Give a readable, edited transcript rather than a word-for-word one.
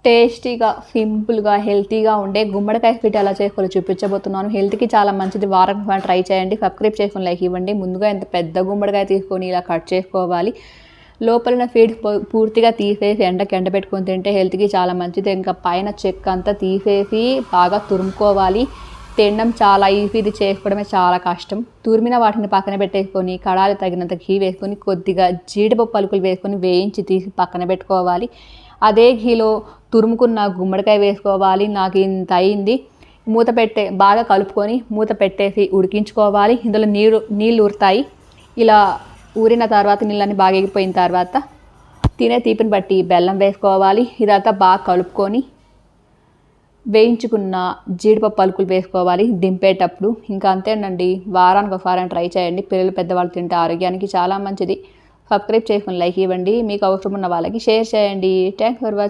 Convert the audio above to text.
టేస్టీగా, సింపుల్‌గా, హెల్తీగా ఉండే గుమ్మడికాయ స్వీట్ ఎలా చేసుకోవాలో చూపించబోతున్నాను. హెల్త్‌కి చాలా మంచిది. వారానికి ట్రై చేయండి. సబ్స్క్రైబ్ చేసుకొని లైక్ ఇవ్వండి. ముందుగా ఇంత పెద్ద గుమ్మడికాయ తీసుకొని ఇలా కట్ చేసుకోవాలి. లోపల ఉన్న సీడ్స్ పూర్తిగా తీసేసి ఎండకి ఎండబెట్టుకొని తింటే హెల్త్‌కి చాలా మంచిది. ఇంకా పైన చెక్క అంతా తీసేసి బాగా తురుముకోవాలి. తినడం చాలా ఈజీ, ఇది చేసుకోవడమే చాలా కష్టం. తురిమిన వాటిని పక్కన పెట్టేసుకొని కడాయి తగినంత ఘీ వేసుకొని కొద్దిగా జీడిపప్పు పలుకులు వేసుకొని వేయించి తీసి పక్కన పెట్టుకోవాలి. అదే ఘీలో తురుముకున్న గుమ్మడికాయ వేసుకోవాలి. నాకు ఇంత అయింది. బాగా కలుపుకొని మూత పెట్టేసి ఉడికించుకోవాలి. ఇందులో నీళ్ళు ఊరుతాయి. ఇలా ఊరిన తర్వాత నీళ్ళని బాగా ఎగిపోయిన తర్వాత తినే తీపిని బట్టి బెల్లం వేసుకోవాలి. ఇదంతా బాగా కలుపుకొని వేయించుకున్న జీడిపప్పు పలుకులు వేసుకోవాలి దింపేటప్పుడు. ఇంకా అంతేనండి. వారానికి ఒకసారి ట్రై చేయండి. పిల్లలు పెద్దవాళ్ళు తింటే ఆరోగ్యానికి చాలా మంచిది. సబ్స్క్రైబ్ చేసుకొని లైక్ ఇవ్వండి. మీకు అవసరం ఉన్న వాళ్ళకి షేర్ చేయండి. Thanks for watching.